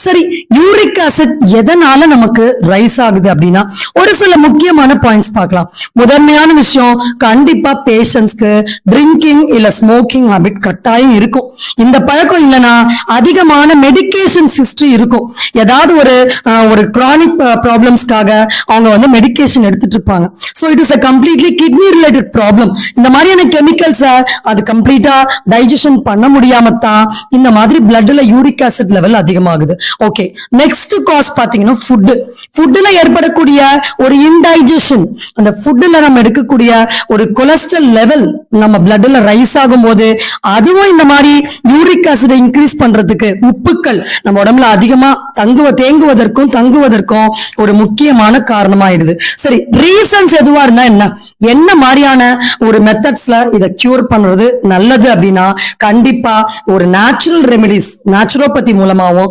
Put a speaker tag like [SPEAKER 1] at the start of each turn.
[SPEAKER 1] சரி, uric acid எதனால நமக்கு ரைஸ் ஆகுது அப்படின்னா ஒரு சில முக்கியமான பாயிண்ட்ஸ் பார்க்கலாம். முதன்மையான விஷயம், கண்டிப்பா பேஷண்ட்ஸ்க்கு ட்ரிங்கிங் இல்ல ஸ்மோக்கிங் ஹாபிட் கட்டாயம் இருக்கும். இந்த பழக்கம் இல்லைன்னா அதிகமான மெடிகேஷன் ஹிஸ்டரி இருக்கும். ஏதாவது ஒரு கிரானிக் ப்ராப்ளம்ஸ்க்காக அவங்க வந்து மெடிகேஷன் எடுத்துட்டு இருப்பாங்க. So it is a completely kidney related problem. இந்த மாதிரியான கெமிக்கல்ஸ் அது கம்ப்ளீட்டா டைஜஷன் பண்ண முடியாம தான் இந்த மாதிரி பிளட்ல யூரிக் ஆசிட் லெவல் அதிகமாகுது. ஓகே, நெக்ஸ்ட் காஸ் பாத்தீங்கன்னா ஃபுட்ல ஏற்படக்கூடிய ஒரு இன்டைஜஷன், அந்த ஃபுட்ல நம்ம எடுக்கக்கூடிய ஒரு கொலஸ்ட்ரால் லெவல் நம்ம பிளட்ல ரைஸ் ஆகும் போது அதுவும் இந்த மாதிரி யூரிக் ஆசிட் இன்க்ரீஸ் பண்றதுக்கு, உப்புக்கள் நம்ம உடம்புல அதிகமா தங்குவதற்கும் ஒரு முக்கியமான காரணமாயிடுது. சரி, ரீசன்ஸ் எதுவா இருந்தா என்ன மாதிரியான ஒரு மெத்தட்ஸ்ல இதை கியூர் பண்றது நல்லது அப்படின்னா கண்டிப்பா ஒரு நேச்சுரல் ரெமெடிஸ், நேச்சுரோபதி மூலமாவும்